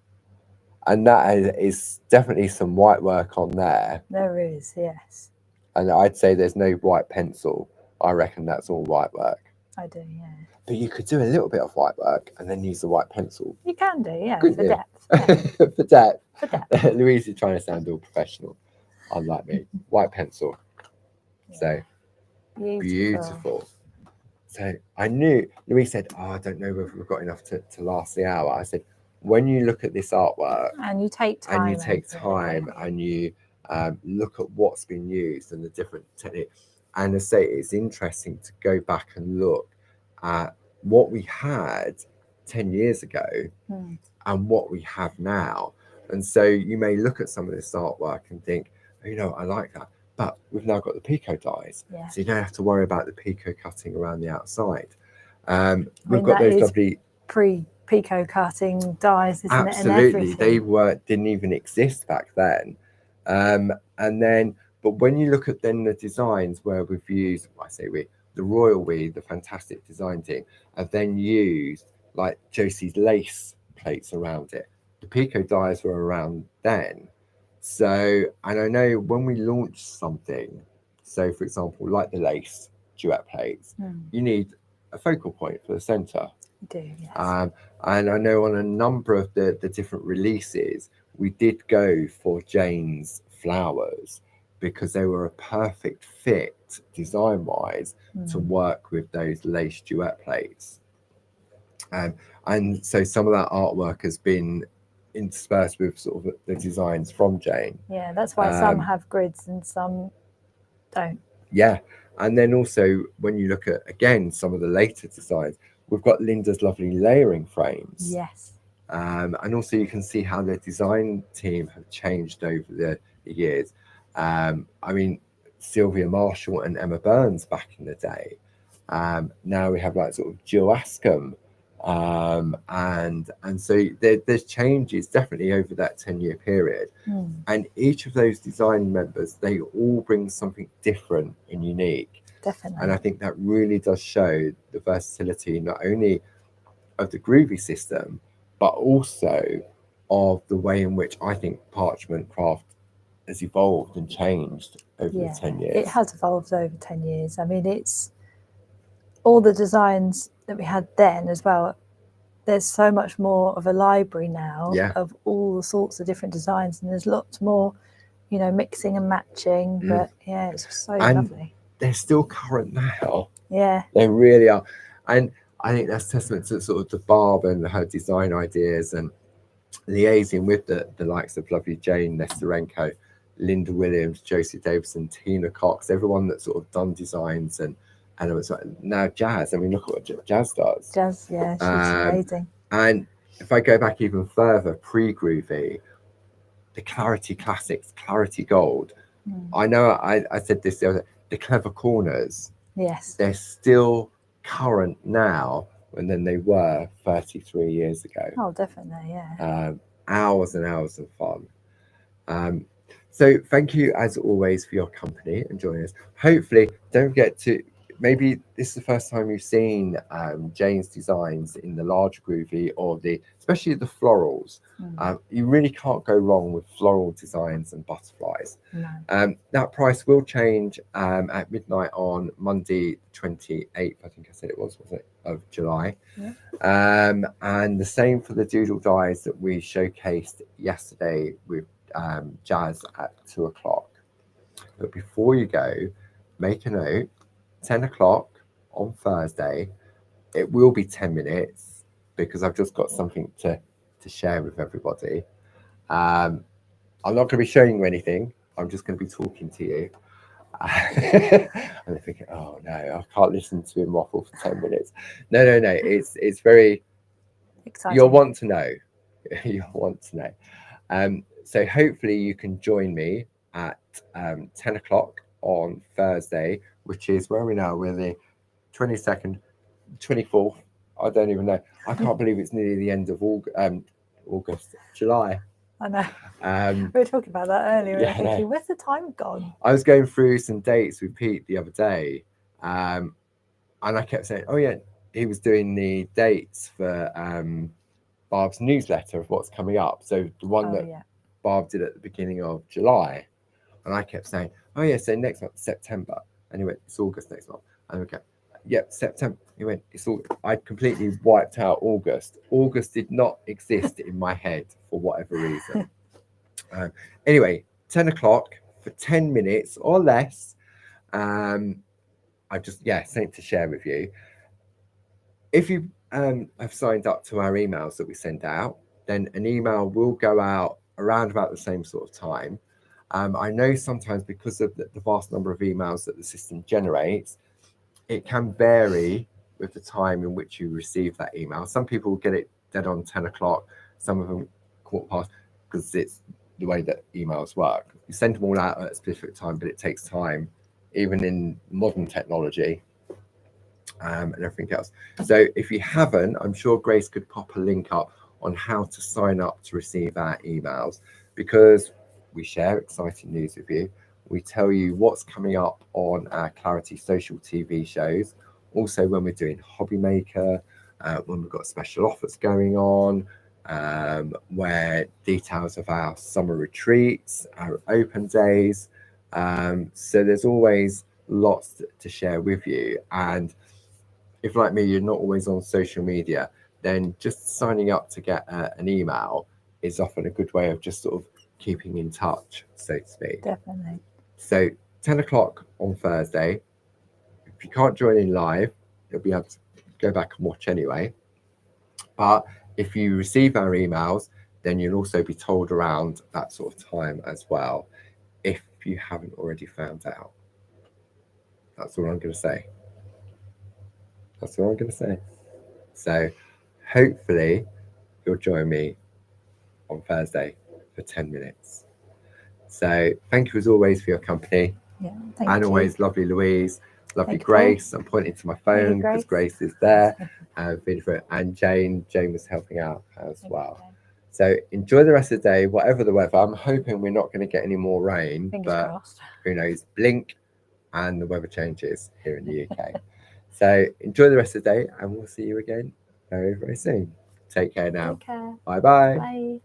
And that is definitely some white work on there. There is, yes. And I'd say there's no white pencil. I reckon that's all white work. I do, yeah. But you could do a little bit of white work and then use the white pencil. You can do, yeah, Couldn't for you? depth. Yeah. For depth. For depth. Louise is trying to sound all professional, unlike me. White pencil. Yeah. So beautiful. So I knew, Louise said, oh, I don't know whether we've got enough to last the hour. I said, when you look at this artwork And you take time. And you look at what's been used and the different techniques. And I say it's interesting to go back and look at what we had 10 years ago and what we have now. And so you may look at some of this artwork and think, oh, you know, I like that. But we've now got the Pico dies. Yeah. So you don't have to worry about the Pico cutting around the outside. We've got those lovely pre-Pico cutting dies, isn't absolutely. it? And they didn't even exist back then. And then, but when you look at then the designs where we've used, the Royal the fantastic design team, have then used like Josie's lace plates around it. The Pico dies were around then. So, and I know when we launch something, so for example, like the lace duet plates, you need a focal point for the center. You do, yes. And I know on a number of the different releases, we did go for Jayne's flowers because they were a perfect fit design-wise to work with those lace duet plates. And so some of that artwork has been interspersed with sort of the designs from Jayne. Yeah, that's why some have grids and some don't. Yeah, and then also when you look at, again, some of the later designs, we've got Linda's lovely layering frames. Yes. And also you can see how the design team have changed over the years. I mean, Sylvia Marshall and Emma Burns back in the day. Now we have like sort of Jill Ascombe. And so there's changes definitely over that 10-year period. And each of those design members, they all bring something different and unique. Definitely. And I think that really does show the versatility not only of the Groovi system, but also of the way in which I think parchment craft has evolved and changed over the 10 years. It has evolved over 10 years. I mean, it's all the designs that we had then as well. There's so much more of a library now of all the sorts of different designs, and there's lots more, you know, mixing and matching. But yeah, it's so lovely. They're still current now. Yeah, they really are. And I think that's testament to sort of the Barb and her design ideas and liaising with the likes of lovely Jayne Nestorenko, Linda Williams, Josie Davison, Tina Cox, everyone that's sort of done designs and it was like, now Jazz. I mean, look at what Jazz does. Jazz, yeah, she's amazing. And if I go back even further, pre-Groovi, the Clarity Classics, Clarity Gold. I know I said this the other day, the Clever Corners. Yes. They're still current now than they were 33 years ago. Oh, definitely, yeah. Hours and hours of fun. So thank you as always for your company and joining us. Hopefully, don't forget to, maybe this is the first time you've seen Jayne's designs in the large Groovi or especially the florals. You really can't go wrong with floral designs and butterflies. No. That price will change at midnight on Monday, 28th, I think I said it was it, of July. Yeah. And the same for the doodle dies that we showcased yesterday with Jazz at 2 o'clock. But before you go, make a note, 10 o'clock on Thursday. It will be 10 minutes because I've just got something to share with everybody. I'm not going to be showing you anything. I'm just going to be talking to you. And they're thinking, oh no, I can't listen to him waffle for 10 minutes. No. It's very exciting. You'll want to know. You'll want to know. So hopefully you can join me at 10 o'clock on Thursday, which is where are we now? We're the 22nd, 24th. I don't even know. I can't believe it's nearly the end of August, July. I know. We were talking about that earlier. Yeah, thinking, where's the time gone? I was going through some dates with Pete the other day, and I kept saying, oh yeah, he was doing the dates for Barb's newsletter of what's coming up. So the one that Barb did at the beginning of July. And I kept saying, oh yeah, so next month, September. And he went, it's August next month. And we go, yep, September. He went, it's all. I'd completely wiped out August. August did not exist in my head for whatever reason. Anyway, 10 o'clock for 10 minutes or less. I just, something to share with you. if you have signed up to our emails that we send out, then an email will go out around about the same sort of time. I know sometimes because of the vast number of emails that the system generates, it can vary with the time in which you receive that email. Some people will get it dead on 10 o'clock, some of them quarter past, because it's the way that emails work. You send them all out at a specific time, but it takes time, even in modern technology and everything else. So if you haven't, I'm sure Grace could pop a link up on how to sign up to receive our emails, because we share exciting news with you. We tell you what's coming up on our Clarity social TV shows. Also, when we're doing Hobby Maker, when we've got special offers going on, where details of our summer retreats, our open days. So there's always lots to share with you. And if, like me, you're not always on social media, then just signing up to get an email is often a good way of just sort of keeping in touch, so to speak. Definitely. So 10 o'clock on Thursday. If you can't join in live, you'll be able to go back and watch anyway. But if you receive our emails, then you'll also be told around that sort of time as well, if you haven't already found out. That's all I'm going to say. That's all I'm going to say. So hopefully you'll join me on Thursday for 10 minutes. So thank you as always for your company. Yeah, thank And you. always lovely Louise, lovely Thank you, Grace. I'm pointing to my phone because Grace. Grace is there. And Jayne was helping out as well. So enjoy the rest of the day, whatever the weather. I'm hoping we're not going to get any more rain, Fingers but crossed. who knows? Blink and the weather changes here in the UK. So enjoy the rest of the day, and we'll see you again very, very soon. Take care now. Take care. Bye-bye. Bye.